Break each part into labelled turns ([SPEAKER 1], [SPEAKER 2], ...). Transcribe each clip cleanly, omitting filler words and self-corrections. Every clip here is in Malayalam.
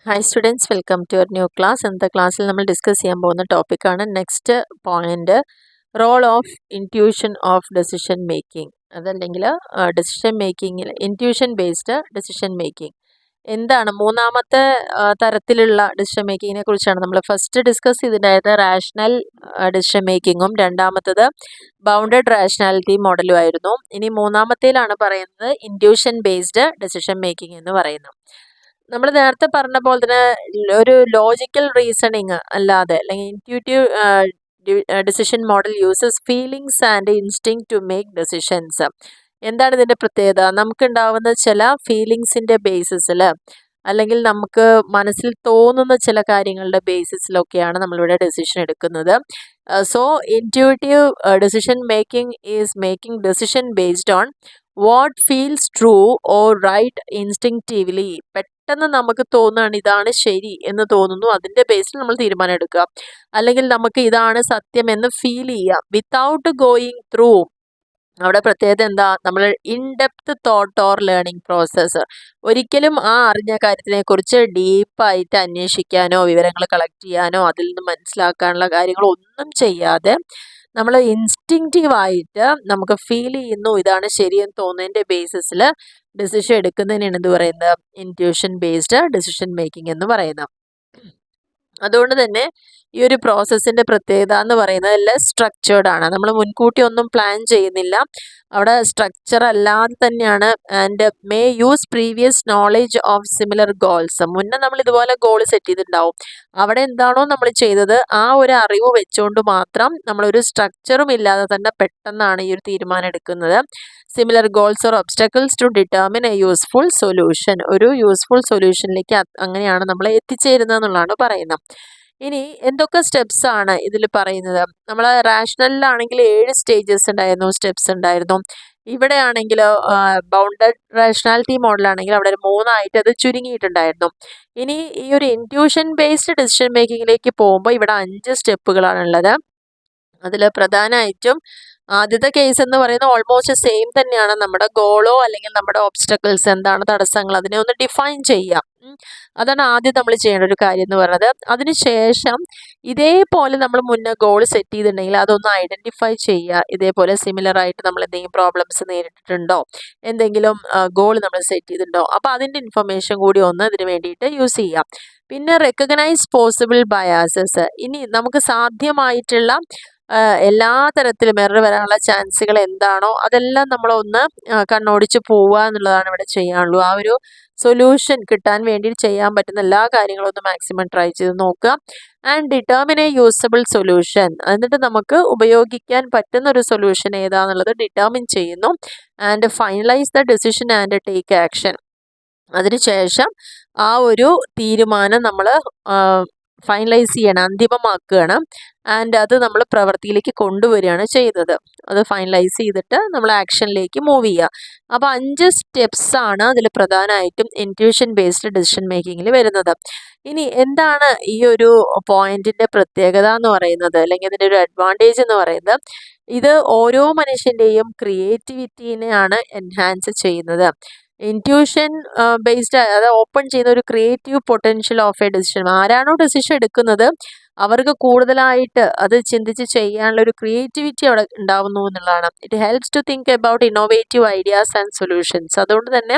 [SPEAKER 1] Hi students, welcome to our new class. ഇന്നത്തെ ക്ലാസ്സിൽ നമ്മൾ ഡിസ്കസ് ചെയ്യാൻ പോകുന്ന ടോപ്പിക്കാണ് next point role of intuition of decision making. അതല്ലെങ്കിൽ ഡെസിഷൻ മേക്കിങ്ങിൽ ഇൻറ്റ്യൂഷൻ ബേസ്ഡ് ഡെസിഷൻ മേക്കിംഗ് എന്താണ്, മൂന്നാമത്തെ തരത്തിലുള്ള ഡെസിഷൻ മേക്കിങ്ങിനെ കുറിച്ചാണ് നമ്മൾ ഫസ്റ്റ് ഡിസ്കസ് ചെയ്തിട്ടുണ്ടായത്. റാഷണൽ ഡെസിഷൻ മേക്കിങ്ങും രണ്ടാമത്തത് ബൗണ്ടഡ് റാഷണാലിറ്റി മോഡലും ആയിരുന്നു. ഇനി മൂന്നാമത്തേലാണ് പറയുന്നത് ഇൻറ്റ്യൂഷൻ ബേസ്ഡ് ഡെസിഷൻ മേക്കിംഗ് എന്ന് പറയുന്നത്. നമ്മൾ നേരത്തെ പറഞ്ഞ പോലെ തന്നെ ഒരു ലോജിക്കൽ റീസണിങ് അല്ലാതെ അല്ലെങ്കിൽ intuitive decision model uses feelings and instinct to make decisions. എന്താണ് ഇതിൻ്റെ പ്രത്യേകത? നമുക്കുണ്ടാവുന്ന ചില ഫീലിങ്സിൻ്റെ ബേസിസിൽ അല്ലെങ്കിൽ നമുക്ക് മനസ്സിൽ തോന്നുന്ന ചില കാര്യങ്ങളുടെ ബേസിസിലൊക്കെയാണ് നമ്മളിവിടെ ഡെസിഷൻ എടുക്കുന്നത്. So intuitive decision making is making decision based on what feels true or right instinctively. പെട്ടെന്ന് നമുക്ക് തോന്നുകയാണ് ഇതാണ് ശരി എന്ന് തോന്നുന്നു, അതിൻ്റെ ബേസിൽ നമ്മൾ തീരുമാനം എടുക്കുക. അല്ലെങ്കിൽ നമുക്ക് ഇതാണ് സത്യം എന്ന് ഫീൽ ചെയ്യുക വിത്തൗട്ട് ഗോയിങ് ത്രൂ. അവിടെ പ്രത്യേകത എന്താ? നമ്മൾ in-depth thought or learning process. ഒരിക്കലും ആ അറിഞ്ഞ കാര്യത്തിനെ കുറിച്ച് ഡീപ്പായിട്ട് അന്വേഷിക്കാനോ വിവരങ്ങൾ കളക്ട് ചെയ്യാനോ അതിൽ നിന്ന് മനസ്സിലാക്കാനുള്ള കാര്യങ്ങളോ ഒന്നും ചെയ്യാതെ നമ്മൾ ഇൻസ്റ്റിങ്റ്റീവായിട്ട് നമുക്ക് ഫീൽ ചെയ്യുന്നു ഇതാണ് ശരിയെന്ന് തോന്നുന്നതിൻ്റെ ബേസിസിൽ ഡെസിഷൻ എടുക്കുന്നതിനാണ് എന്ത് പറയുന്നത്? ഇൻറ്റ്യൂഷൻ ബേസ്ഡ് ഡെസിഷൻ മേക്കിംഗ് എന്ന് പറയുന്നത്. അതുകൊണ്ട് തന്നെ ഈ ഒരു പ്രോസസ്സിൻ്റെ പ്രത്യേകത എന്ന് പറയുന്നത് ലെസ് സ്ട്രക്ചേർഡ് ആണ്. നമ്മൾ മുൻകൂട്ടി ഒന്നും പ്ലാൻ ചെയ്യുന്നില്ല, അവിടെ സ്ട്രക്ചർ അല്ലാതെ തന്നെയാണ്. And may use previous knowledge of similar goals. മുന്നേ നമ്മൾ ഇതുപോലെ ഗോൾ സെറ്റ് ചെയ്തിട്ടുണ്ടാവും. അവിടെ എന്താണോ നമ്മൾ ചെയ്തത് ആ ഒരു അറിവ് വെച്ചുകൊണ്ട് മാത്രം നമ്മളൊരു സ്ട്രക്ചറും ഇല്ലാതെ തന്നെ പെട്ടെന്നാണ് ഈ ഒരു തീരുമാനം എടുക്കുന്നത്. Similar goals or obstacles to determine a useful solution. ഒരു യൂസ്ഫുൾ സൊല്യൂഷനിലേക്ക് അങ്ങനെയാണ് നമ്മൾ എത്തിച്ചേരുന്നത് എന്നുള്ളതാണ് പറയുന്നത്. ഇനി എന്തൊക്കെ സ്റ്റെപ്സ് ആണ് ഇതിൽ പറയുന്നത്? നമ്മൾ റാഷണലിലാണെങ്കിൽ 7 സ്റ്റേജസ് ഉണ്ടായിരുന്നു, സ്റ്റെപ്സ് ഉണ്ടായിരുന്നു. ഇവിടെ ആണെങ്കിൽ ബൗണ്ടഡ് റാഷണാലിറ്റി മോഡലാണെങ്കിൽ അവിടെ ഒരു 3 അത് ചുരുങ്ങിയിട്ടുണ്ടായിരുന്നു. ഇനി ഈ ഒരു ഇൻറ്റ്യൂഷൻ ബേസ്ഡ് ഡിസിഷൻ മേക്കിങ്ങിലേക്ക് പോകുമ്പോൾ ഇവിടെ 5 സ്റ്റെപ്പുകളാണുള്ളത്. അതിൽ പ്രധാനമായിട്ടും ആദ്യത്തെ കേസ് എന്ന് പറയുന്നത് ഓൾമോസ്റ്റ് സെയിം തന്നെയാണ്. നമ്മുടെ ഗോളോ അല്ലെങ്കിൽ നമ്മുടെ ഓബ്സ്റ്റക്കിൾസ് എന്താണ് തടസ്സങ്ങൾ അതിനെ ഒന്ന് ഡിഫൈൻ ചെയ്യാം. അതാണ് ആദ്യം നമ്മൾ ചെയ്യേണ്ട ഒരു കാര്യം എന്ന് പറയുന്നത്. അതിനുശേഷം ഇതേപോലെ നമ്മൾ മുന്നേ ഗോൾ സെറ്റ് ചെയ്തിട്ടുണ്ടെങ്കിൽ അതൊന്ന് ഐഡൻറ്റിഫൈ ചെയ്യുക. ഇതേപോലെ സിമിലർ ആയിട്ട് നമ്മൾ എന്തെങ്കിലും പ്രോബ്ലംസ് നേരിട്ടിട്ടുണ്ടോ, എന്തെങ്കിലും ഗോൾ നമ്മൾ സെറ്റ് ചെയ്തിട്ടുണ്ടോ, അപ്പോൾ അതിൻ്റെ ഇൻഫർമേഷൻ കൂടി ഒന്ന് ഇതിന് വേണ്ടിയിട്ട് യൂസ് ചെയ്യാം. പിന്നെ റെക്കഗ്നൈസ് പോസിബിൾ ബയാസസ്. ഇനി നമുക്ക് സാധ്യമായിട്ടുള്ള എല്ലാ തരത്തിലും എറർ വരാനുള്ള ചാൻസുകൾ എന്താണോ അതെല്ലാം നമ്മളൊന്ന് കണ്ണോടിച്ച് പോവുക എന്നുള്ളതാണ് ഇവിടെ ചെയ്യാനുള്ളൂ. ആ ഒരു സൊല്യൂഷൻ കിട്ടാൻ വേണ്ടി ചെയ്യാൻ പറ്റുന്ന എല്ലാ കാര്യങ്ങളും ഒന്ന് മാക്സിമം ട്രൈ ചെയ്ത് നോക്കുക. And determine A usable solution. എന്നിട്ട് നമുക്ക് ഉപയോഗിക്കാൻ പറ്റുന്ന ഒരു സൊല്യൂഷൻ ഏതാണെന്നുള്ളത് ഡിറ്റർമിൻ ചെയ്യുന്നു. And finalise the decision and take action. അതിനുശേഷം ആ ഒരു തീരുമാനം നമ്മൾ ഫൈനലൈസ് ചെയ്യണം, അന്തിമമാക്കുകയാണ്. ആൻഡ് അത് നമ്മൾ പ്രവൃത്തിയിലേക്ക് കൊണ്ടുവരികയാണ് ചെയ്യുന്നത്. അത് ഫൈനലൈസ് ചെയ്തിട്ട് നമ്മൾ ആക്ഷനിലേക്ക് മൂവ് ചെയ്യുക. അപ്പോൾ 5 സ്റ്റെപ്സ് ആണ് അതിൽ പ്രധാനമായിട്ടും ഇൻറ്റ്യൂഷൻ ബേസ്ഡ് ഡിസിഷൻ മേക്കിങ്ങിൽ വരുന്നത്. ഇനി എന്താണ് ഈ ഒരു പോയിന്റിൻ്റെ പ്രത്യേകത എന്ന് പറയുന്നത്, അല്ലെങ്കിൽ ഇതിൻ്റെ ഒരു അഡ്വാൻറ്റേജ് എന്ന് പറയുന്നത്, ഇത് ഓരോ മനുഷ്യൻ്റെയും ക്രിയേറ്റിവിറ്റീനെയാണ് എൻഹാൻസ് ചെയ്യുന്നത്. ഇൻറ്റ്യൂഷൻ ബേസ്ഡ് അത് ഓപ്പൺ ചെയ്യുന്ന ഒരു creative potential of A decision. ആരാണോ ഡിസിഷൻ എടുക്കുന്നത് അവർക്ക് കൂടുതലായിട്ട് അത് ചിന്തിച്ച് ചെയ്യാനുള്ള ഒരു ക്രിയേറ്റിവിറ്റി അവിടെ ഉണ്ടാവുന്നു എന്നുള്ളതാണ്. It helps to think about innovative ideas and solutions. അതുകൊണ്ട് തന്നെ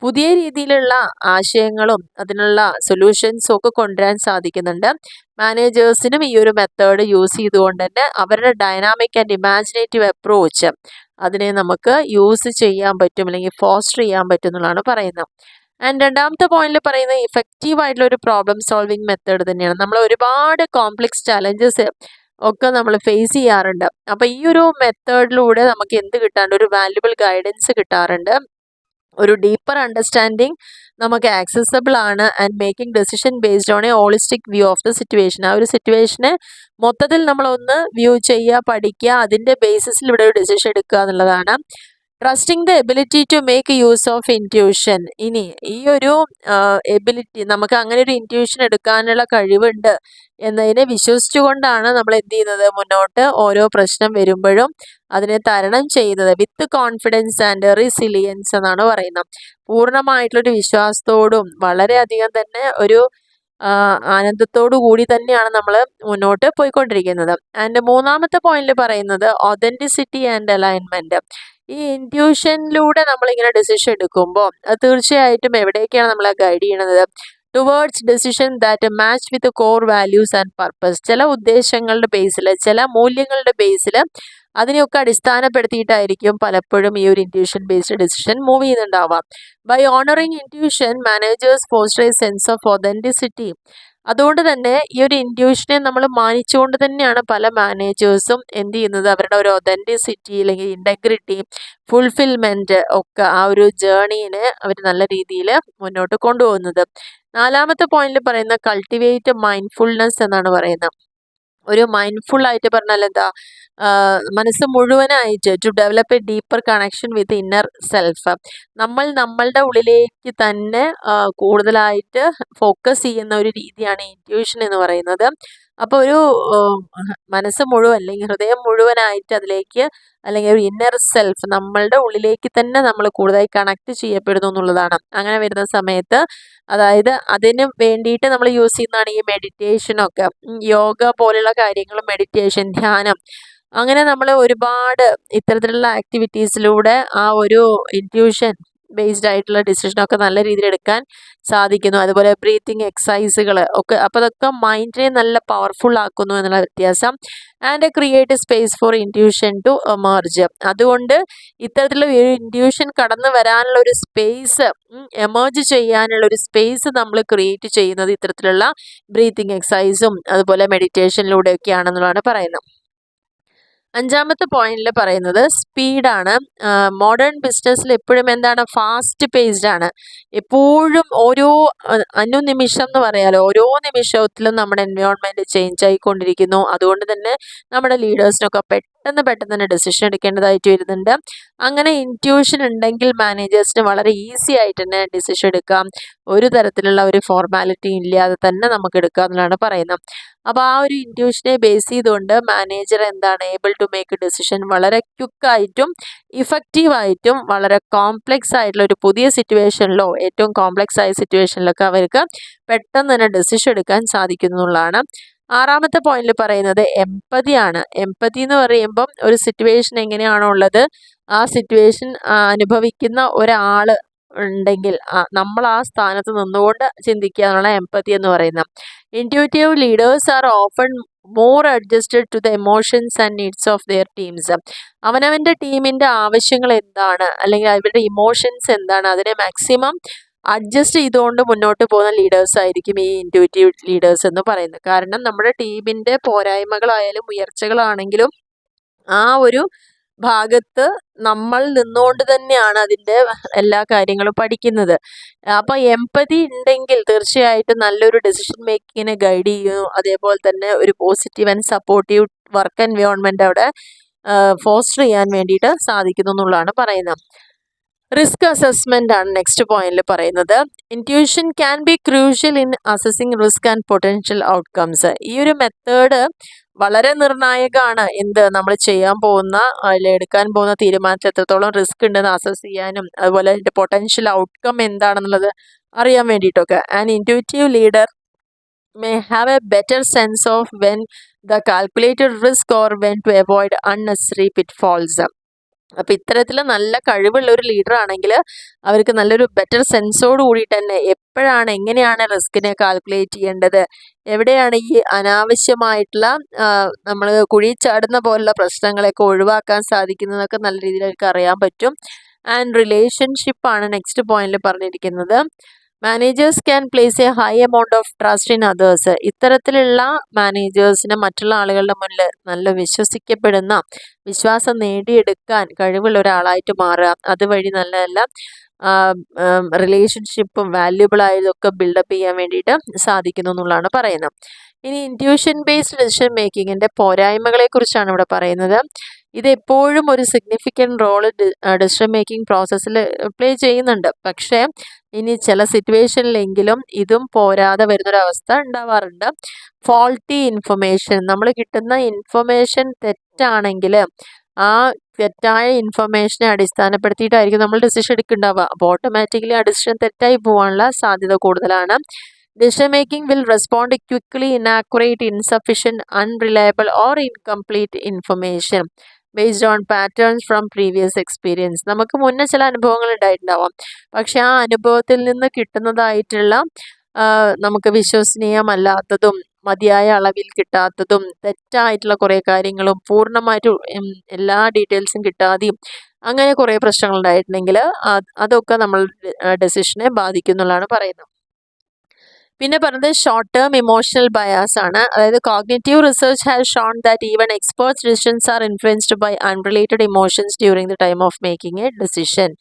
[SPEAKER 1] പുതിയ രീതിയിലുള്ള ആശയങ്ങളും അതിനുള്ള സൊല്യൂഷൻസും ഒക്കെ കൊണ്ടുവരാൻ സാധിക്കുന്നുണ്ട്. മാനേജേഴ്സിനും ഈ ഒരു മെത്തേഡ് യൂസ് ചെയ്തുകൊണ്ട് തന്നെ അവരുടെ ഡൈനാമിക് ആൻഡ് ഇമാജിനേറ്റീവ് അപ്രോച്ച് അതിനെ നമുക്ക് യൂസ് ചെയ്യാൻ പറ്റും, അല്ലെങ്കിൽ ഫോസ്റ്റർ ചെയ്യാൻ പറ്റും എന്നുള്ളതാണ് പറയുന്നത്. ആൻഡ് രണ്ടാമത്തെ പോയിന്റിൽ പറയുന്നത് ഇഫക്റ്റീവ് ആയിട്ടുള്ള ഒരു പ്രോബ്ലം സോൾവിങ് മെത്തേഡ് തന്നെയാണ്. നമ്മൾ ഒരുപാട് കോംപ്ലക്സ് ചാലഞ്ചസ് ഒക്കെ നമ്മൾ ഫേസ് ചെയ്യാറുണ്ട്. അപ്പോൾ ഈ ഒരു മെത്തേഡിലൂടെ നമുക്ക് എന്ത് കിട്ടാറുണ്ട്? ഒരു വാല്യുബിൾ ഗൈഡൻസ് കിട്ടാറുണ്ട്, ഒരു ഡീപ്പർ അണ്ടർസ്റ്റാൻഡിങ് നമുക്ക് ആക്സസബിൾ ആണ്. And making decision based on A holistic view of the situation. ആ ഒരു സിറ്റുവേഷനെ മൊത്തത്തിൽ നമ്മളൊന്ന് വ്യൂ ചെയ്യുക, പഠിക്കുക, അതിൻ്റെ ബേസിസിൽ ഇവിടെ ഒരു ഡെസിഷൻ എടുക്കുക എന്നുള്ളതാണ്. Trusting the ability to make use of intuition. ഇനി ഈ ഒരു എബിലിറ്റി, നമുക്ക് അങ്ങനെ ഒരു ഇൻറ്റ്യൂഷൻ എടുക്കാനുള്ള കഴിവുണ്ട് എന്നതിനെ വിശ്വസിച്ചുകൊണ്ടാണ് നമ്മൾ എന്ത് ചെയ്യുന്നത്, മുന്നോട്ട് ഓരോ പ്രശ്നം വരുമ്പോഴും അതിനെ തരണം ചെയ്യുന്നത്. വിത്ത് കോൺഫിഡൻസ് ആൻഡ് റെസിലിയൻസ് എന്നാണ് പറയുന്നത്. പൂർണ്ണമായിട്ടുള്ളൊരു വിശ്വാസത്തോടും വളരെയധികം തന്നെ ഒരു ആനന്ദത്തോടു കൂടി തന്നെയാണ് നമ്മൾ മുന്നോട്ട് പോയിക്കൊണ്ടിരിക്കുന്നത്. ആൻഡ് മൂന്നാമത്തെ പോയിന്റിൽ പറയുന്നത് ഒതൻറ്റിസിറ്റി ആൻഡ് അലൈൻമെന്റ്. ഈ ഇൻറ്റ്യൂഷനിലൂടെ നമ്മളിങ്ങനെ ഡിസിഷൻ എടുക്കുമ്പോൾ അത് തീർച്ചയായിട്ടും എവിടേക്കാണ് നമ്മളെ ഗൈഡ് ചെയ്യണത്, towards decision that match with core values and purpose. ചില ഉദ്ദേശങ്ങളുടെ ബേസിൽ, ചില മൂല്യങ്ങളുടെ ബേസിൽ അതിനെയൊക്കെ അടിസ്ഥാനപ്പെടുത്തിയിട്ടായിരിക്കും പലപ്പോഴും ഈ ഒരു ഇൻറ്റ്യൂഷൻ ബേസ്ഡ് ഡിസിഷൻ മൂവ് ചെയ്യുന്നുണ്ടാവാം. By honouring intuition managers foster a sense of authenticity. അതുകൊണ്ട് തന്നെ ഈ ഒരു ഇൻറ്റ്യൂഷനെ നമ്മൾ മാനിച്ചുകൊണ്ട് തന്നെയാണ് പല മാനേജേഴ്സും എന്ത് ചെയ്യുന്നത്, അവരുടെ ഒരു ഒതൻറ്റിസിറ്റി അല്ലെങ്കിൽ ഇൻറ്റഗ്രിറ്റി, ഫുൾഫിൽമെൻറ്റ് ഒക്കെ ആ ഒരു ജേർണീനെ അവർ നല്ല രീതിയിൽ മുന്നോട്ട് കൊണ്ടുപോകുന്നത്. നാലാമത്തെ പോയിന്റിൽ പറയുന്ന കൾട്ടിവേറ്റ് മൈൻഡ്ഫുൾനെസ് എന്നാണ് പറയുന്നത്. ഒരു മൈൻഡ്ഫുൾ ആയിട്ട് പറഞ്ഞാൽ എന്താ, മനസ്സ് മുഴുവനായിട്ട് to develop a deeper connection with inner self. നമ്മളുടെ ഉള്ളിലേക്ക് തന്നെ കൂടുതലായിട്ട് ഫോക്കസ് ചെയ്യുന്ന ഒരു രീതിയാണ് ഇൻറ്റ്യൂഷൻ എന്ന് പറയുന്നത്. അപ്പോൾ ഒരു മനസ്സ് മുഴുവൻ അല്ലെങ്കിൽ ഹൃദയം മുഴുവനായിട്ട് അതിലേക്ക്, അല്ലെങ്കിൽ ഒരു ഇന്നർ സെൽഫ്, നമ്മളുടെ ഉള്ളിലേക്ക് തന്നെ നമ്മൾ കൂടുതലായി കണക്ട് ചെയ്യപ്പെടുന്നു എന്നുള്ളതാണ്. അങ്ങനെ വരുന്ന സമയത്ത്, അതായത് അതിന് വേണ്ടിയിട്ട് നമ്മൾ യൂസ് ചെയ്യുന്നതാണ് ഈ മെഡിറ്റേഷനൊക്കെ, യോഗ പോലുള്ള കാര്യങ്ങളും, മെഡിറ്റേഷൻ, ധ്യാനം, അങ്ങനെ നമ്മൾ ഒരുപാട് ഇത്തരത്തിലുള്ള ആക്ടിവിറ്റീസിലൂടെ ആ ഒരു ഇൻറ്റ്യൂഷൻ ബേസ്ഡ് ആയിട്ടുള്ള ഡിസിഷനൊക്കെ നല്ല രീതിയിൽ എടുക്കാൻ സാധിക്കുന്നു. അതുപോലെ ബ്രീത്തിങ് എക്സസൈസുകൾ ഒക്കെ, അപ്പോൾ അതൊക്കെ മൈൻഡിനെ നല്ല പവർഫുൾ ആക്കുന്നു എന്നുള്ള വ്യത്യാസം. And create space for intuition to emerge. അതുകൊണ്ട് ഇത്തരത്തിലുള്ള ഒരു ഇൻറ്റ്യൂഷൻ കടന്നു വരാനുള്ള ഒരു സ്പേസ്, എമർജ് ചെയ്യാനുള്ള ഒരു സ്പേസ് നമ്മൾ ക്രിയേറ്റ് ചെയ്യുന്നത് ഇത്തരത്തിലുള്ള ബ്രീത്തിങ് എക്സസൈസും അതുപോലെ മെഡിറ്റേഷനിലൂടെയൊക്കെയാണെന്നുള്ളതാണ് പറയുന്നത്. അഞ്ചാമത്തെ പോയിന്റിൽ പറയുന്നത് സ്പീഡാണ്. മോഡേൺ ബിസിനസ്സിൽ എപ്പോഴും എന്താണ്, ഫാസ്റ്റ് പേസ്ഡ് ആണ്. എപ്പോഴും ഓരോ അനുനിമിഷം എന്ന് പറയാലോ, ഓരോ നിമിഷത്തിലും നമ്മുടെ എൻവയോൺമെൻറ്റ് ചേഞ്ച് ആയിക്കൊണ്ടിരിക്കുന്നു. അതുകൊണ്ട് തന്നെ നമ്മുടെ ലീഡേഴ്സിനൊക്കെ പെട്ടെന്ന് തന്നെ ഡിസിഷൻ എടുക്കേണ്ടതായിട്ട് വരുന്നുണ്ട്. അങ്ങനെ ഇൻറ്റ്യൂഷൻ ഉണ്ടെങ്കിൽ മാനേജേഴ്സിന് വളരെ ഈസി ആയിട്ട് തന്നെ ഡിസിഷൻ എടുക്കാം. ഒരു തരത്തിലുള്ള ഒരു ഫോർമാലിറ്റി ഇല്ലാതെ തന്നെ നമുക്ക് എടുക്കാം എന്നുള്ളതാണ് പറയുന്നത്. അപ്പോൾ ആ ഒരു ഇൻറ്റ്യൂഷനെ ബേസ് ചെയ്തുകൊണ്ട് മാനേജർ എന്താണ്, ഏബിൾ ടു മേക്ക് ഡിസിഷൻ വളരെ ക്വിക്കായിട്ടും ഇഫക്റ്റീവായിട്ടും വളരെ കോംപ്ലെക്സ് ആയിട്ടുള്ള ഒരു പുതിയ സിറ്റുവേഷനിലോ ഏറ്റവും കോംപ്ലെക്സ് ആയ സിറ്റുവേഷനിലൊക്കെ അവർക്ക് പെട്ടെന്ന് തന്നെ ഡിസിഷൻ എടുക്കാൻ സാധിക്കുന്നു എന്നുള്ളതാണ്. ആറാമത്തെ പോയിന്റിൽ പറയുന്നത് എംപതിയാണ്. എംപതി എന്ന് പറയുമ്പം ഒരു സിറ്റുവേഷൻ എങ്ങനെയാണോ ഉള്ളത്, ആ സിറ്റുവേഷൻ അനുഭവിക്കുന്ന ഒരാൾ ഉണ്ടെങ്കിൽ നമ്മൾ ആ സ്ഥാനത്ത് നിന്നുകൊണ്ട് ചിന്തിക്കുക എന്നുള്ള എംപതി എന്ന് പറയുന്നത്. Intuitive leaders are often more adjusted to the emotions and needs of their teams. അവനവൻ്റെ ടീമിൻ്റെ ആവശ്യങ്ങൾ എന്താണ്, അല്ലെങ്കിൽ അവരുടെ ഇമോഷൻസ് എന്താണ്, അതിനെ മാക്സിമം അഡ്ജസ്റ്റ് ചെയ്തുകൊണ്ട് മുന്നോട്ട് പോകുന്ന ലീഡേഴ്സ് ആയിരിക്കും ഈ ഇൻറ്റ്യൂട്ടീവ് ലീഡേഴ്സ് എന്ന് പറയുന്നത്. കാരണം നമ്മുടെ ടീമിൻ്റെ പോരായ്മകളായാലും ഉയർച്ചകളാണെങ്കിലും ആ ഒരു ഭാഗത്ത് നമ്മൾ നിന്നുകൊണ്ട് തന്നെയാണ് അതിൻ്റെ എല്ലാ കാര്യങ്ങളും പഠിക്കുന്നത്. അപ്പോൾ എംപതി ഉണ്ടെങ്കിൽ തീർച്ചയായിട്ടും നല്ലൊരു ഡെസിഷൻ മേക്കിങ്ങിനെ ഗൈഡ് ചെയ്യും. അതേപോലെ തന്നെ ഒരു positive and supportive work environment അവിടെ ഫോസ്റ്റർ ചെയ്യാൻ വേണ്ടിയിട്ട് സാധിക്കുന്നു എന്നുള്ളതാണ് പറയുന്നത്. റിസ്ക് അസസ്മെൻ്റ് ആണ് നെക്സ്റ്റ് പോയിന്റിൽ പറയുന്നത്. Intuition can be crucial in assessing risk and potential outcomes. ഈ ഒരു മെത്തേഡ് വളരെ നിർണായകമാണ്. നമ്മൾ ചെയ്യാൻ പോകുന്ന എടുക്കാൻ പോകുന്ന തീരുമാനത്തിൽ എത്രത്തോളം റിസ്ക് ഉണ്ടെന്ന് അസസ് ചെയ്യാനും അതുപോലെ അതിൻ്റെ പൊട്ടൻഷ്യൽ ഔട്ട്കം എന്താണെന്നുള്ളത് അറിയാൻ വേണ്ടിയിട്ടൊക്കെ. An intuitive leader may have a better sense of when the calculated risk or when to avoid unnecessary pitfalls. അപ്പോൾ ഇത്തരത്തിൽ നല്ല കഴിവുള്ള ഒരു ലീഡർ ആണെങ്കിൽ അവർക്ക് നല്ലൊരു ബെറ്റർ സെൻസോട് കൂടിയിട്ട് തന്നെ എപ്പോഴാണ്, എങ്ങനെയാണ് റിസ്കിനെ കാൽക്കുലേറ്റ് ചെയ്യേണ്ടത്, എവിടെയാണ് ഈ അനാവശ്യമായിട്ടുള്ള നമ്മൾ കുഴി ചാടുന്ന പോലുള്ള പ്രശ്നങ്ങളെയൊക്കെ ഒഴിവാക്കാൻ സാധിക്കുന്നതൊക്കെ നല്ല രീതിയിൽ അവർക്ക് അറിയാൻ പറ്റും. ആൻഡ് റിലേഷൻഷിപ്പാണ് നെക്സ്റ്റ് പോയിന്റിൽ പറഞ്ഞിരിക്കുന്നത്. Managers can place A high amount of trust in others. ഇത്തരത്തിലുള്ള മാനേജേഴ്സിന് മറ്റുള്ള ആളുകളുടെ മുന്നിൽ നല്ല വിശ്വസിക്കപ്പെടുന്ന, വിശ്വാസം നേടിയെടുക്കാൻ കഴിവുള്ള ഒരാളായിട്ട് മാറുക. അതുവഴി നല്ല റിലേഷൻഷിപ്പും വാല്യുബിൾ ആയതൊക്കെ ബിൽഡപ്പ് ചെയ്യാൻ വേണ്ടിയിട്ട് സാധിക്കുന്നു എന്നുള്ളതാണ് പറയുന്നത്. ഇനി ഇൻറ്റ്യൂഷൻ ബേസ്ഡ് ഡെസിഷൻ മേക്കിങ്ങിൻ്റെ പോരായ്മകളെ കുറിച്ചാണ് ഇവിടെ പറയുന്നത്. ഇത് എപ്പോഴും ഒരു സിഗ്നിഫിക്കൻറ്റ് റോള് ഡെസിഷൻ മേക്കിംഗ് പ്രോസസ്സിൽ പ്ലേ ചെയ്യുന്നുണ്ട്. പക്ഷേ ഇനി ചില സിറ്റുവേഷനിലെങ്കിലും ഇതും പോരാതെ വരുന്നൊരവസ്ഥ ഉണ്ടാവാറുണ്ട്. ഫോൾട്ടി ഇൻഫർമേഷൻ, നമ്മൾ കിട്ടുന്ന ഇൻഫർമേഷൻ തെറ്റാണെങ്കിൽ ആ തെറ്റായ ഇൻഫർമേഷനെ അടിസ്ഥാനപ്പെടുത്തിയിട്ടായിരിക്കും നമ്മൾ ഡിസിഷൻ എടുക്കുന്നുണ്ടാവുക. അപ്പോൾ ഓട്ടോമാറ്റിക്കലി ആ ഡിസിഷൻ തെറ്റായി പോകാനുള്ള സാധ്യത കൂടുതലാണ്. Decision making will respond quickly, inaccurate, insufficient, unreliable or incomplete information based on patterns from previous experience. നമുക്ക് മുന്നേ ചില അനുഭവങ്ങൾ ഉണ്ടായിട്ടുണ്ടാവാം. പക്ഷെ ആ അനുഭവത്തിൽ നിന്ന് കിട്ടുന്നതായിട്ടുള്ള നമുക്ക് വിശ്വസനീയമല്ലാത്തതും മതിയായ അളവിൽ കിട്ടാത്തതും തെറ്റായിട്ടുള്ള കുറേ കാര്യങ്ങളും പൂർണ്ണമായിട്ടും എല്ലാ ഡീറ്റെയിൽസും കിട്ടാതെയും അങ്ങനെ കുറേ പ്രശ്നങ്ങൾ ഉണ്ടായിട്ടുണ്ടെങ്കിൽ അതൊക്കെ നമ്മൾ ഡെസിഷനെ ബാധിക്കുന്നുള്ളതാണ് പറയുന്നത്. പിന്നെ പറഞ്ഞത് ഷോർട്ട് ടേം ഇമോഷണൽ ബയാസ് ആണ്. അതായത് cognitive research has shown that even experts decisions are influenced by unrelated emotions during the time of making a decision.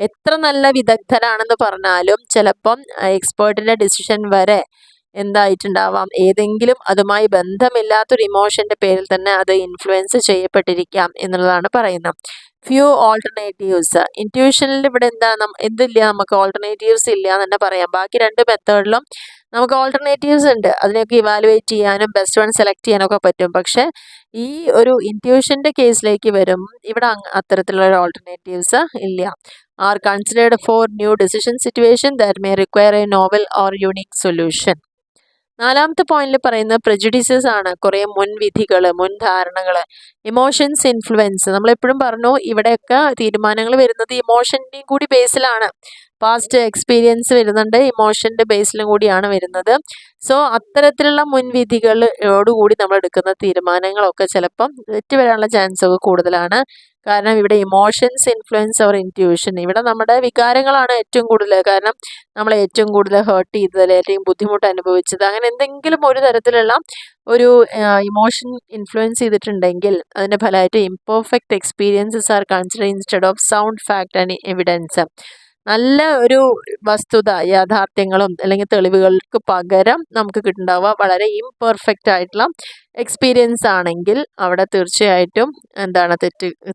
[SPEAKER 1] എത്ര നല്ല വിദഗ്ധരാണെന്ന് പറഞ്ഞാലും ചിലപ്പം എക്സ്പേർട്ടിൻ്റെ ഡിസിഷൻ വരെ എന്തായിട്ടുണ്ടാവാം, ഏതെങ്കിലും അതുമായി ബന്ധമില്ലാത്തൊരു ഇമോഷൻ്റെ പേരിൽ തന്നെ അത് ഇൻഫ്ലുവൻസ് ചെയ്യപ്പെട്ടിരിക്കാം എന്നുള്ളതാണ് പറയുന്നത്. ഫ്യൂ ഓൾട്ടർനേറ്റീവ്സ്, ഇൻറ്റ്യൂഷനിൽ ഇവിടെ എന്തില്ല, നമുക്ക് ഓൾട്ടർനേറ്റീവ്സ് ഇല്ല എന്ന് തന്നെ പറയാം. ബാക്കി രണ്ട് മെത്തേഡിലും നമുക്ക് ഓൾട്ടർനേറ്റീവ്സ് ഉണ്ട്, അതിനൊക്കെ ഇവാലുവേറ്റ് ചെയ്യാനും ബെസ്റ്റ് വൺ സെലക്ട് ചെയ്യാനൊക്കെ പറ്റും. പക്ഷേ ഈ ഒരു ഇൻറ്റ്യൂഷൻ്റെ കേസിലേക്ക് വരും, ഇവിടെ അത്തരത്തിലുള്ള ഒരു ഓൾട്ടർനേറ്റീവ്സ് ഇല്ല. Are considered for new decision situation that may require A novel or unique solution. നാലാമത്തെ പോയിന്റിൽ പറയുന്നത് പ്രെജുഡീസസ് ആണ്, കുറേ മുൻവിധികൾ, മുൻധാരണകൾ. ഇമോഷൻസ് ഇൻഫ്ലുവൻസ്, നമ്മളെപ്പോഴും പറഞ്ഞു ഇവിടെയൊക്കെ തീരുമാനങ്ങൾ വരുന്നത് ഇമോഷൻ്റെയും കൂടി ബേസിലാണ്. പാസ്റ്റ് എക്സ്പീരിയൻസ് വരുന്നുണ്ട്, ഇമോഷൻ്റെ ബേസിലും കൂടിയാണ് വരുന്നത്. സോ അത്തരത്തിലുള്ള മുൻവിധികളോടുകൂടി നമ്മൾ എടുക്കുന്ന തീരുമാനങ്ങളൊക്കെ ചിലപ്പം തെറ്റ് വരാനുള്ള ചാൻസ് ഒക്കെ കൂടുതലാണ്. കാരണം ഇവിടെ ഇമോഷൻസ് ഇൻഫ്ലുവൻസ് അവർ ഇൻറ്റ്യൂഷൻ, ഇവിടെ നമ്മുടെ വികാരങ്ങളാണ് ഏറ്റവും കൂടുതൽ. കാരണം നമ്മളെ ഏറ്റവും കൂടുതൽ ഹേർട്ട് ചെയ്തത് അല്ലെങ്കിൽ ബുദ്ധിമുട്ട് അനുഭവിച്ചത് അങ്ങനെ എന്തെങ്കിലും ഒരു തരത്തിലുള്ള ഒരു ഇമോഷൻ ഇൻഫ്ലുവൻസ് ചെയ്തിട്ടുണ്ടെങ്കിൽ അതിൻ്റെ ഫലമായിട്ട് imperfect experiences R consider instead of sound fact and evidence. നല്ല ഒരു വസ്തുത, യാഥാർത്ഥ്യങ്ങളും അല്ലെങ്കിൽ തെളിവുകൾക്ക് പകരം നമുക്ക് കിട്ടുന്നുണ്ടാവുക വളരെ ഇംപെർഫെക്റ്റ് ആയിട്ടുള്ള എക്സ്പീരിയൻസ് ആണെങ്കിൽ അവിടെ തീർച്ചയായിട്ടും എന്താണ്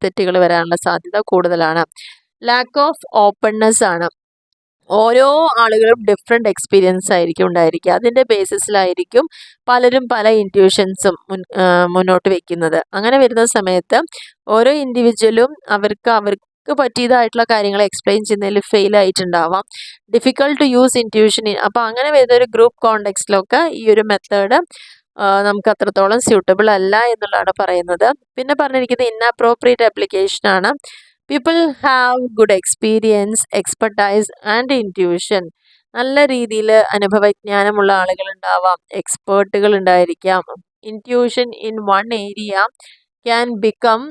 [SPEAKER 1] തെറ്റുകൾ വരാനുള്ള സാധ്യത കൂടുതലാണ്. ലാക്ക് ഓഫ് ഓപ്പൺനെസ് ആണ്. ഓരോ ആളുകളും ഡിഫറെൻ്റ് എക്സ്പീരിയൻസ് ആയിരിക്കും ഉണ്ടായിരിക്കുക, അതിൻ്റെ ബേസിസിലായിരിക്കും പലരും പല ഇൻറ്റ്യൂഷൻസും മുന്നോട്ട് വയ്ക്കുന്നത്. അങ്ങനെ വരുന്ന സമയത്ത് ഓരോ ഇൻഡിവിജ്വലും അവർക്ക് പറ്റിയതായിട്ടുള്ള കാര്യങ്ങൾ എക്സ്പ്ലെയിൻ ചെയ്യുന്നതിൽ ഫെയിൽ ആയിട്ടുണ്ടാവാം. Difficult to use intuition. അപ്പോൾ അങ്ങനെ വരുന്ന ഒരു ഗ്രൂപ്പ് കോണ്ടെക്സ്റ്റിലൊക്കെ ഈ ഒരു മെത്തേഡ് നമുക്ക് അത്രത്തോളം സ്യൂട്ടബിൾ അല്ല എന്നുള്ളതാണ് പറയുന്നത്. പിന്നെ പറഞ്ഞിരിക്കുന്നത് ഇൻഅപ്രോപ്രിയേറ്റ് ആപ്ലിക്കേഷനാണ്. People have good experience, expertise and intuition. നല്ല രീതിയിൽ അനുഭവജ്ഞാനമുള്ള ആളുകൾ ഉണ്ടാവാം, എക്സ്പേർട്ടുകൾ ഉണ്ടായിരിക്കാം. Intuition in one area can become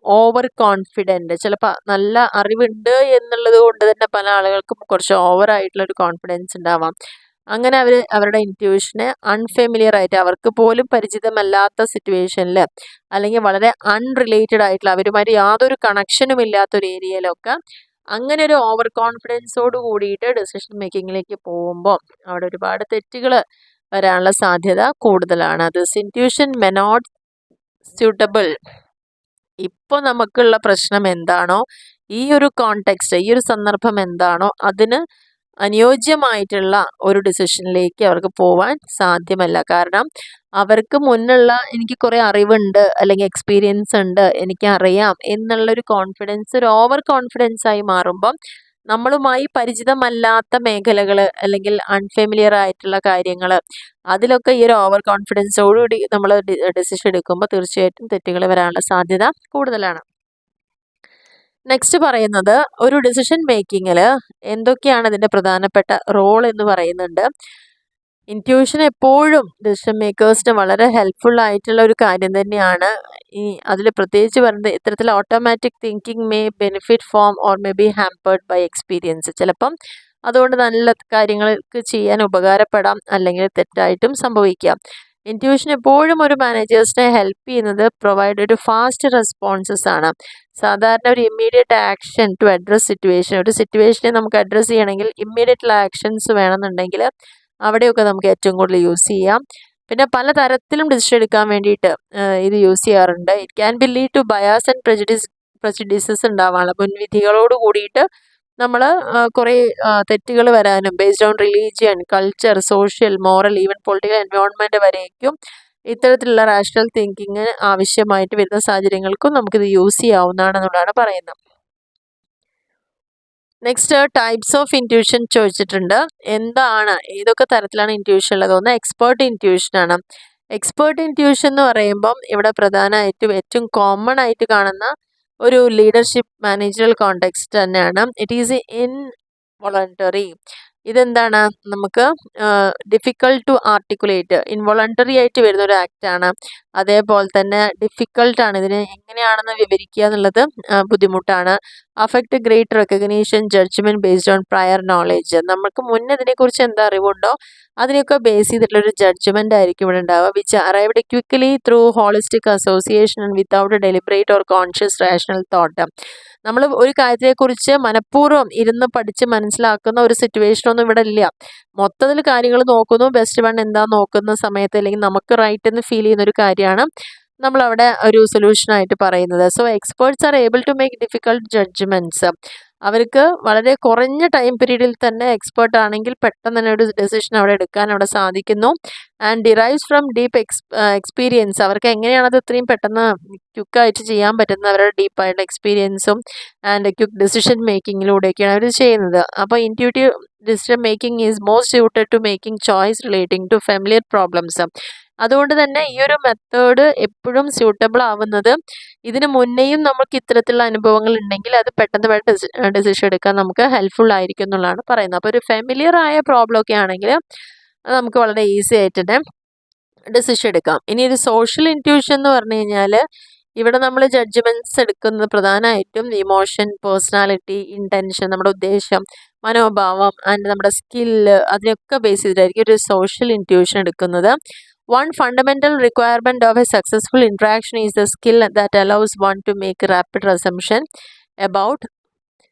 [SPEAKER 1] over confident. ചിലപ്പോൾ നല്ല അറിവുണ്ട് എന്നുള്ളത് കൊണ്ട് തന്നെ പല ആളുകൾക്കും കുറച്ച് ഓവറായിട്ടുള്ളൊരു കോൺഫിഡൻസ് ഉണ്ടാവാം. അങ്ങനെ അവരുടെ ഇൻറ്റ്യൂഷനെ അൺഫെമിലിയർ ആയിട്ട്, അവർക്ക് പോലും പരിചിതമല്ലാത്ത സിറ്റുവേഷനിൽ അല്ലെങ്കിൽ വളരെ അൺറിലേറ്റഡ് ആയിട്ടുള്ള അവരുമായിട്ട് യാതൊരു കണക്ഷനും ഇല്ലാത്തൊരു ഏരിയയിലൊക്കെ അങ്ങനെ ഒരു ഓവർ കോൺഫിഡൻസോട് കൂടിയിട്ട് ഡിസിഷൻ മേക്കിങ്ങിലേക്ക് പോകുമ്പോൾ അവിടെ ഒരുപാട് തെറ്റുകൾ വരാനുള്ള സാധ്യത കൂടുതലാണ്. This intuition may not suitable. ഇപ്പോൾ നമുക്കുള്ള പ്രശ്നം എന്താണോ, ഈ ഒരു കോണ്ടെക്സ്റ്റ്, ഈ ഒരു സന്ദർഭം എന്താണോ അതിന് അനുയോജ്യമായിട്ടുള്ള ഒരു ഡിസിഷനിലേക്ക് അവർക്ക് പോവാൻ സാധ്യമല്ല. കാരണം അവർക്ക് മുന്നുള്ള എനിക്ക് കുറേ അറിവുണ്ട് അല്ലെങ്കിൽ എക്സ്പീരിയൻസ് ഉണ്ട്, എനിക്കറിയാം എന്നുള്ളൊരു കോൺഫിഡൻസ് ഒരു ഓവർ കോൺഫിഡൻസ് ആയി മാറുമ്പം നമ്മളുമായി പരിചിതമല്ലാത്ത മേഖലകൾ അല്ലെങ്കിൽ അൺഫെമിലിയർ ആയിട്ടുള്ള കാര്യങ്ങൾ അതിലൊക്കെ ഈ ഒരു ഓവർ കോൺഫിഡൻസോടുകൂടി നമ്മൾ ഡിസിഷൻ എടുക്കുമ്പോൾ തീർച്ചയായിട്ടും തെറ്റുകൾ വരാനുള്ള സാധ്യത കൂടുതലാണ്. നെക്സ്റ്റ് പറയുന്നത് ഒരു ഡിസിഷൻ മേക്കിങ്ങിൽ എന്തൊക്കെയാണ് അതിൻ്റെ പ്രധാനപ്പെട്ട റോൾ എന്ന് പറയുന്നുണ്ട്. ഇൻറ്റ്യൂഷൻ എപ്പോഴും ഡിസിഷൻ മേക്കേഴ്സിന് വളരെ ഹെൽപ്ഫുൾ ആയിട്ടുള്ള ഒരു കാര്യം തന്നെയാണ്. അതിൽ പ്രത്യേകിച്ച് പറയുന്നത് ഇത്തരത്തിൽ automatic thinking may benefit from or may be hampered by experience. ചിലപ്പം അതുകൊണ്ട് നല്ല കാര്യങ്ങൾക്ക് ചെയ്യാൻ ഉപകാരപ്പെടാം, അല്ലെങ്കിൽ തെറ്റായിട്ടും സംഭവിക്കാം. ഇൻറ്റ്യൂഷൻ എപ്പോഴും ഒരു മാനേജേഴ്സിനെ ഹെൽപ്പ് ചെയ്യുന്നത് പ്രൊവൈഡ് ഒരു ഫാസ്റ്റ് റെസ്പോൺസസ് ആണ്. സാധാരണ ഒരു immediate action to address situation, ഒരു സിറ്റുവേഷനെ നമുക്ക് അഡ്രസ്സ് ചെയ്യണമെങ്കിൽ ഇമ്മീഡിയറ്റുള്ള ആക്ഷൻസ് വേണമെന്നുണ്ടെങ്കിൽ അവിടെയൊക്കെ നമുക്ക് ഏറ്റവും കൂടുതൽ യൂസ് ചെയ്യാം. പിന്നെ പലതരത്തിലും ഡിസിഷൻ എടുക്കാൻ വേണ്ടിയിട്ട് ഇത് യൂസ് ചെയ്യാറുണ്ട്. It can be lead to bias and prejudices ഉണ്ടാവാനുള്ള മുൻവിധികളോട് കൂടിയിട്ട് നമ്മൾ കുറേ തെറ്റുകൾ വരാനും based on religion, culture, social, moral, even political environment വരേക്കും ഇത്തരത്തിലുള്ള റാഷണൽ തിങ്കിങ് ആവശ്യമായിട്ട് വരുന്ന സാഹചര്യങ്ങൾക്കും നമുക്കിത് യൂസ് ചെയ്യാവുന്നതാണെന്നുള്ളതാണ് പറയുന്നത്. നെക്സ്റ്റ് ടൈപ്സ് ഓഫ് ഇൻറ്റ്യൂഷൻ ചോദിച്ചിട്ടുണ്ട്. എന്താണ്, ഏതൊക്കെ തരത്തിലാണ് ഇൻറ്റ്യൂഷൻ ഉള്ളത്? ഒന്ന് എക്സ്പേർട്ട് ഇൻറ്റ്യൂഷൻ ആണ്. എക്സ്പേർട്ട് ഇൻറ്റ്യൂഷൻ എന്ന് പറയുമ്പം ഇവിടെ പ്രധാനമായിട്ടും ഏറ്റവും കോമൺ ആയിട്ട് കാണുന്ന ഒരു ലീഡർഷിപ്പ് മാനേജറൽ കോണ്ടെക്സ്റ്റ് തന്നെയാണ്. It is involuntary. ഇതെന്താണ്, നമുക്ക് ഡിഫിക്കൾട്ട് ടു ആർട്ടിക്കുലേറ്റ്, ഇൻവോളണ്ടറി ആയിട്ട് വരുന്ന ഒരു ആക്റ്റാണ്. അതേപോലെ തന്നെ ഡിഫിക്കൾട്ടാണ്, ഇതിനെ എങ്ങനെയാണെന്ന് വിവരിക്കുക എന്നുള്ളത് ബുദ്ധിമുട്ടാണ്. Affect great recognition judgement based on prior knowledge. നമുക്ക് മുന്നേ ഇതിനെക്കുറിച്ച് എന്താ അറിവുണ്ടോ അതിനെയൊക്കെ ബേസ് ചെയ്തിട്ടുള്ളൊരു ജഡ്ജ്മെൻ്റ് ആയിരിക്കും ഇവിടെ ഉണ്ടാവുക. Which arrived quickly through holistic association and without deliberate or conscious rational thought. നമ്മൾ ഒരു കാര്യത്തെക്കുറിച്ച് മനഃപൂർവ്വം ഇരുന്ന് പഠിച്ച് മനസ്സിലാക്കുന്ന ഒരു സിറ്റുവേഷനൊന്നും ഇവിടെ ഇല്ല. മൊത്തത്തിൽ കാര്യങ്ങൾ നോക്കുന്നു, ബെസ്റ്റ് വൺ എന്താ നോക്കുന്ന സമയത്ത് അല്ലെങ്കിൽ നമുക്ക് റൈറ്റ് എന്ന് ഫീൽ ചെയ്യുന്ന ഒരു കാര്യമാണ് നമ്മളവിടെ ഒരു സൊല്യൂഷനായിട്ട് പറയുന്നത്. So experts are able to make difficult judgements. അവർക്ക് വളരെ കുറഞ്ഞ ടൈം പീരീഡിൽ തന്നെ എക്സ്പേർട്ട് ആണെങ്കിൽ പെട്ടെന്ന് തന്നെ ഒരു ഡെസിഷൻ അവിടെ എടുക്കാൻ അവിടെ സാധിക്കുന്നു. And derives from deep experience. അവർക്ക് എങ്ങനെയാണ് അത് ഇത്രയും പെട്ടെന്ന് ക്വിക്കായിട്ട് ചെയ്യാൻ പറ്റുന്നത്? അവരുടെ ഡീപ്പായിട്ടുള്ള എക്സ്പീരിയൻസും ആൻഡ് ക്വിക്ക് ഡെസിഷൻ മേക്കിങ്ങിലൂടെയൊക്കെയാണ് അവർ ചെയ്യുന്നത്. അപ്പോൾ intuitive decision making is most suited to making choice relating to familiar problems. അതുകൊണ്ട് തന്നെ ഈ ഒരു മെത്തേഡ് എപ്പോഴും സ്യൂട്ടബിൾ ആവുന്നത്, ഇതിന് മുന്നേയും നമുക്ക് ഇത്തരത്തിലുള്ള അനുഭവങ്ങൾ ഉണ്ടെങ്കിൽ അത് പെട്ടെന്ന് ഡെസിഷൻ എടുക്കാൻ നമുക്ക് ഹെൽപ്ഫുൾ ആയിരിക്കും എന്നുള്ളതാണ് പറയുന്നത്. അപ്പോൾ ഒരു ഫെമിലിയർ ആയ പ്രോബ്ലം ഒക്കെ ആണെങ്കിൽ അത് നമുക്ക് വളരെ ഈസി ആയിട്ട് തന്നെ ഡെസിഷൻ എടുക്കാം. ഇനി ഒരു സോഷ്യൽ ഇൻറ്റ്യൂഷൻ എന്ന് പറഞ്ഞു കഴിഞ്ഞാൽ ഇവിടെ നമ്മൾ ജഡ്ജ്മെൻറ്റ്സ് എടുക്കുന്നത് പ്രധാനമായിട്ടും ഇമോഷൻ, പേഴ്സണാലിറ്റി, ഇൻറ്റൻഷൻ, നമ്മുടെ ഉദ്ദേശം, മനോഭാവം ആൻഡ് നമ്മുടെ സ്കില്ല്, അതിനൊക്കെ ബേസ് ചെയ്തിട്ടായിരിക്കും ഒരു സോഷ്യൽ ഇൻറ്റ്യൂഷൻ എടുക്കുന്നത്. One fundamental requirement of a successful interaction is the skill that allows one to make rapid assumption about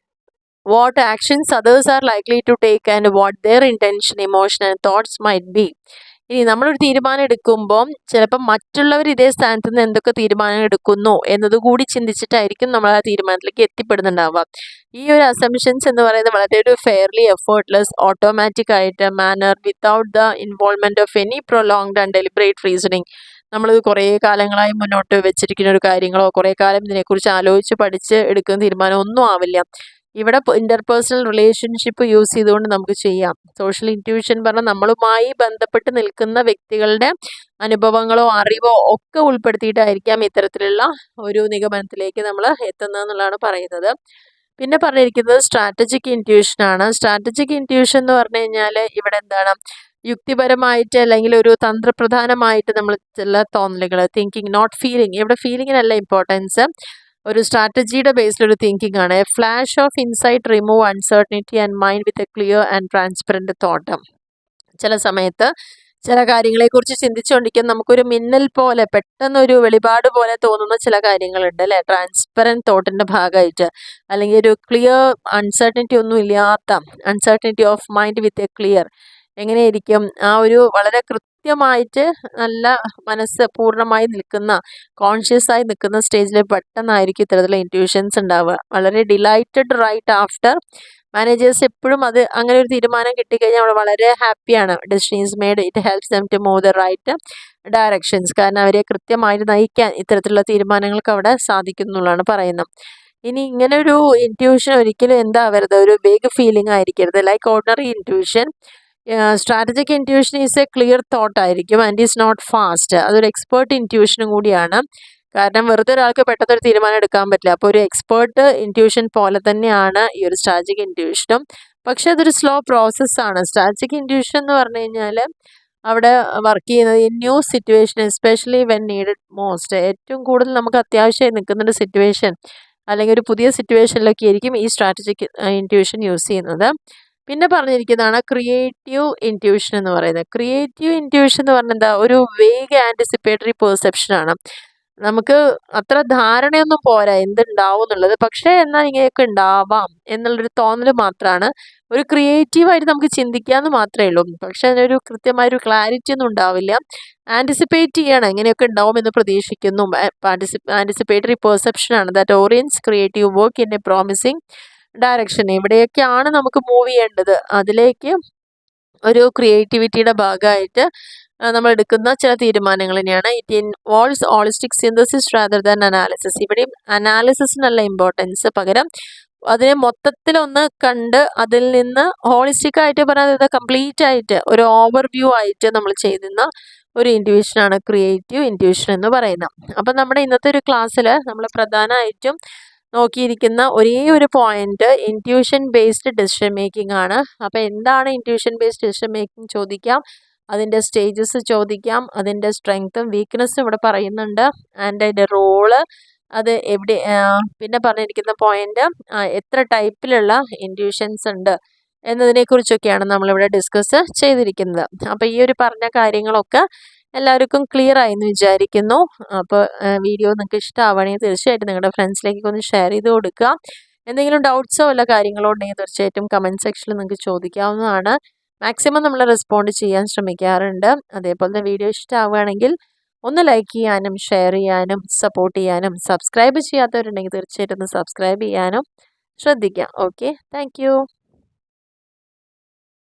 [SPEAKER 1] what actions others are likely to take and what their intention, emotion and thoughts might be. ഇനി നമ്മളൊരു തീരുമാനം എടുക്കുമ്പം ചിലപ്പം മറ്റുള്ളവർ ഇതേ സ്ഥാനത്ത് നിന്ന് എന്തൊക്കെ തീരുമാനം എടുക്കുന്നു എന്നതുകൂടി ചിന്തിച്ചിട്ടായിരിക്കും നമ്മൾ ആ തീരുമാനത്തിലേക്ക് എത്തിപ്പെടുന്നുണ്ടാവുക. ഈ ഒരു അസംഷൻസ് എന്ന് പറയുന്നത് വളരെ ഒരു ഫെയർലി എഫേർട്ട്ലെസ് ഓട്ടോമാറ്റിക് ആയിട്ട് manner without the involvement of any prolonged and deliberate reasoning. നമ്മളിത് കുറേ കാലങ്ങളായി മുന്നോട്ട് വെച്ചിരിക്കുന്ന ഒരു കാര്യങ്ങളോ കുറേ കാലം ഇതിനെക്കുറിച്ച് ആലോചിച്ച് പഠിച്ച് എടുക്കുന്ന തീരുമാനം ഒന്നും ആവില്ല. ഇവിടെ ഇൻ്റർപേഴ്സണൽ റിലേഷൻഷിപ്പ് യൂസ് ചെയ്തുകൊണ്ട് നമുക്ക് ചെയ്യാം. സോഷ്യൽ ഇൻറ്റ്യൂഷൻ പറഞ്ഞാൽ നമ്മളുമായി ബന്ധപ്പെട്ട് നിൽക്കുന്ന വ്യക്തികളുടെ അനുഭവങ്ങളോ അറിവോ ഒക്കെ ഉൾപ്പെടുത്തിയിട്ടായിരിക്കാം ഇത്തരത്തിലുള്ള ഒരു നിഗമനത്തിലേക്ക് നമ്മൾ എത്തുന്നതെന്നുള്ളതാണ് പറയുന്നത്. പിന്നെ പറഞ്ഞിരിക്കുന്നത് സ്ട്രാറ്റജിക് ഇൻറ്റ്യൂഷനാണ്. സ്ട്രാറ്റജിക് ഇൻറ്റ്യൂഷൻ എന്ന് പറഞ്ഞു കഴിഞ്ഞാൽ ഇവിടെ എന്താണ്, യുക്തിപരമായിട്ട് അല്ലെങ്കിൽ ഒരു തന്ത്രപ്രധാനമായിട്ട് നമ്മൾ ചില തോന്നലുകൾ, തിങ്കിങ് നോട്ട് ഫീലിംഗ്. ഇവിടെ ഫീലിങ്ങിനല്ല ഇമ്പോർട്ടൻസ്, ഒരു സ്ട്രാറ്റജിയുടെ ബേസിലൊരു തിങ്കിങ് ആണ്. A flash of insight remove uncertainty and mind with a clear and transparent thought. ചില സമയത്ത് ചില കാര്യങ്ങളെക്കുറിച്ച് ചിന്തിച്ചുകൊണ്ടിരിക്കാൻ നമുക്കൊരു മിന്നൽ പോലെ പെട്ടെന്നൊരു വെളിപാട് പോലെ തോന്നുന്ന ചില കാര്യങ്ങളുണ്ട് അല്ലേ, ട്രാൻസ്പെറൻറ്റ് തോട്ടിൻ്റെ ഭാഗമായിട്ട്. അല്ലെങ്കിൽ ഒരു ക്ലിയർ അൺസർട്ടനിറ്റി ഒന്നും ഇല്ലാത്ത, uncertainty of mind with a clear, എങ്ങനെയായിരിക്കും ആ ഒരു വളരെ കൃത്യമായിട്ട് നല്ല മനസ്സ് പൂർണ്ണമായി നിൽക്കുന്ന, കോൺഷ്യസ് ആയി നിൽക്കുന്ന സ്റ്റേജിൽ പെട്ടെന്നായിരിക്കും ഇത്തരത്തിലുള്ള ഇൻറ്റ്യൂഷൻസ് ഉണ്ടാവുക. വളരെ ഡിലൈറ്റഡ് റൈറ്റ് ആഫ്റ്റർ. മാനേജേഴ്സ് എപ്പോഴും അത് അങ്ങനെ ഒരു തീരുമാനം കിട്ടിക്കഴിഞ്ഞാൽ നമ്മൾ വളരെ ഹാപ്പിയാണ്. Decision is made, it helps them to move the right directions. കാരണം അവരെ കൃത്യമായിട്ട് നയിക്കാൻ ഇത്തരത്തിലുള്ള തീരുമാനങ്ങൾക്ക് അവിടെ സാധിക്കുന്നുള്ളതാണ് പറയുന്നത്. ഇനി ഇങ്ങനെ ഒരു ഇൻറ്റ്യൂഷൻ ഒരിക്കലും എന്താവരുത്, ഒരു ബിഗ് ഫീലിംഗ് ആയിരിക്കരുത്. Like ordinary intuition, strategic intuition is A clear thought ആയിരിക്കും ആൻഡ് ഈസ് നോട്ട് ഫാസ്റ്റ്. അതൊരു എക്സ്പേർട്ട് ഇൻറ്റ്യൂഷനും കൂടിയാണ്. കാരണം വെറുതെ ഒരാൾക്ക് പെട്ടെന്നൊരു തീരുമാനം എടുക്കാൻ പറ്റില്ല. അപ്പോൾ ഒരു എക്സ്പേർട്ട് ഇൻറ്റ്യൂഷൻ പോലെ തന്നെയാണ് ഈ ഒരു സ്ട്രാറ്റജിക് ഇൻറ്റ്യൂഷനും. പക്ഷെ അതൊരു സ്ലോ പ്രോസസ്സാണ്. സ്ട്രാറ്റജിക് ഇൻറ്റ്യൂഷൻ എന്ന് പറഞ്ഞു കഴിഞ്ഞാൽ അവിടെ വർക്ക് ചെയ്യുന്നത് ഈ new situation, especially when needed most. ഏറ്റവും കൂടുതൽ നമുക്ക് അത്യാവശ്യമായി നിൽക്കുന്നൊരു സിറ്റുവേഷൻ അല്ലെങ്കിൽ ഒരു പുതിയ സിറ്റുവേഷനിലൊക്കെ ആയിരിക്കും ഈ സ്ട്രാറ്റജിക് ഇൻറ്റ്യൂഷൻ യൂസ് ചെയ്യുന്നത്. പിന്നെ പറഞ്ഞിരിക്കുന്നതാണ് ക്രിയേറ്റീവ് ഇൻറ്റ്യൂഷൻ എന്ന് പറയുന്നത്. ക്രിയേറ്റീവ് ഇൻറ്റ്യൂഷൻ എന്ന് പറഞ്ഞാൽ എന്താ, ഒരു വേഗ് ആൻറ്റിസിപ്പേറ്ററി പെർസെപ്ഷൻ ആണ്. നമുക്ക് അത്ര ധാരണയൊന്നും പോരാ എന്തുണ്ടാവും എന്നുള്ളത്, പക്ഷേ എന്നാൽ ഇങ്ങനെയൊക്കെ ഉണ്ടാവാം എന്നുള്ളൊരു തോന്നൽ മാത്രമാണ്. ഒരു ക്രിയേറ്റീവായിട്ട് നമുക്ക് ചിന്തിക്കാമെന്ന് മാത്രമേ ഉള്ളൂ, പക്ഷെ അതിനൊരു കൃത്യമായൊരു ക്ലാരിറ്റി ഒന്നും ഉണ്ടാവില്ല. ആൻറ്റിസിപ്പേറ്റ് ചെയ്യണം, എങ്ങനെയൊക്കെ ഉണ്ടാവും എന്ന് പ്രതീക്ഷിക്കുന്നു. ആൻറ്റിസിപ്പേറ്ററി പെർസെപ്ഷൻ ആണ് that ഓറിയൻസ് creative work in A promising direction. എവിടെയൊക്കെയാണ് നമുക്ക് മൂവ് ചെയ്യേണ്ടത് അതിലേക്ക് ഒരു ക്രിയേറ്റിവിറ്റിയുടെ ഭാഗമായിട്ട് നമ്മൾ എടുക്കുന്ന ചില തീരുമാനങ്ങൾ തന്നെയാണ്. It involves holistic synthesis rather than analysis. ഇവിടെയും അനാലിസിസിനല്ല ഇമ്പോർട്ടൻസ്, പകരം അതിനെ മൊത്തത്തിലൊന്ന് കണ്ട് അതിൽ നിന്ന് ഹോളിസ്റ്റിക് ആയിട്ട് പറയാതെ കംപ്ലീറ്റ് ആയിട്ട് ഒരു ഓവർവ്യൂ ആയിട്ട് നമ്മൾ ചെയ്യുന്ന ഒരു ഇൻറ്റ്യൂഷനാണ് ക്രിയേറ്റീവ് ഇൻറ്റ്യൂഷൻ എന്ന് പറയുന്നത്. അപ്പം നമ്മുടെ ഇന്നത്തെ ഒരു ക്ലാസ്സിൽ നമ്മൾ പ്രധാനമായിട്ടും നോക്കിയിരിക്കുന്ന ഒരേ ഒരു point intuition based decision making ആണ്. അപ്പോൾ എന്താണ് ഇൻറ്റ്യൂഷൻ ബേസ്ഡ് ഡെസിഷൻ മേക്കിംഗ് ചോദിക്കാം, അതിൻ്റെ സ്റ്റേജസ് ചോദിക്കാം, അതിൻ്റെ സ്ട്രെങ്ത്തും വീക്ക്നെസ്സും ഇവിടെ പറയുന്നുണ്ട്, ആൻഡ് അതിൻ്റെ റോള് അത് എവിടെ, പിന്നെ പറഞ്ഞിരിക്കുന്ന പോയിന്റ് എത്ര ടൈപ്പിലുള്ള ഇൻറ്റ്യൂഷൻസ് ഉണ്ട് എന്നതിനെക്കുറിച്ചൊക്കെയാണ് നമ്മളിവിടെ ഡിസ്കസ് ചെയ്തിരിക്കുന്നത്. അപ്പോൾ ഈ ഒരു പറഞ്ഞ കാര്യങ്ങളൊക്കെ എല്ലാവർക്കും ക്ലിയർ ആയി എന്ന് വിചാരിക്കുന്നു. അപ്പോൾ വീഡിയോ നിങ്ങൾക്ക് ഇഷ്ടമാവുകയാണെങ്കിൽ തീർച്ചയായിട്ടും നിങ്ങളുടെ ഫ്രണ്ട്സിലേക്ക് ഒന്ന് ഷെയർ ചെയ്ത് കൊടുക്കുക. എന്തെങ്കിലും ഡൗട്ട്സോ വല്ല കാര്യങ്ങളോ ഉണ്ടെങ്കിൽ തീർച്ചയായിട്ടും കമൻറ്റ് സെക്ഷനിൽ നിങ്ങൾക്ക് ചോദിക്കാവുന്നതാണ്. മാക്സിമം നമ്മൾ റെസ്പോണ്ട് ചെയ്യാൻ ശ്രമിക്കാറുണ്ട്. അതേപോലെ തന്നെ വീഡിയോ ഇഷ്ടമാവുകയാണെങ്കിൽ ഒന്ന് ലൈക്ക് ചെയ്യാനും ഷെയർ ചെയ്യാനും സപ്പോർട്ട് ചെയ്യാനും, സബ്സ്ക്രൈബ് ചെയ്യാത്തവരുണ്ടെങ്കിൽ തീർച്ചയായിട്ടും ഒന്ന് സബ്സ്ക്രൈബ് ചെയ്യാനും ശ്രദ്ധിക്കാം. Okay, thank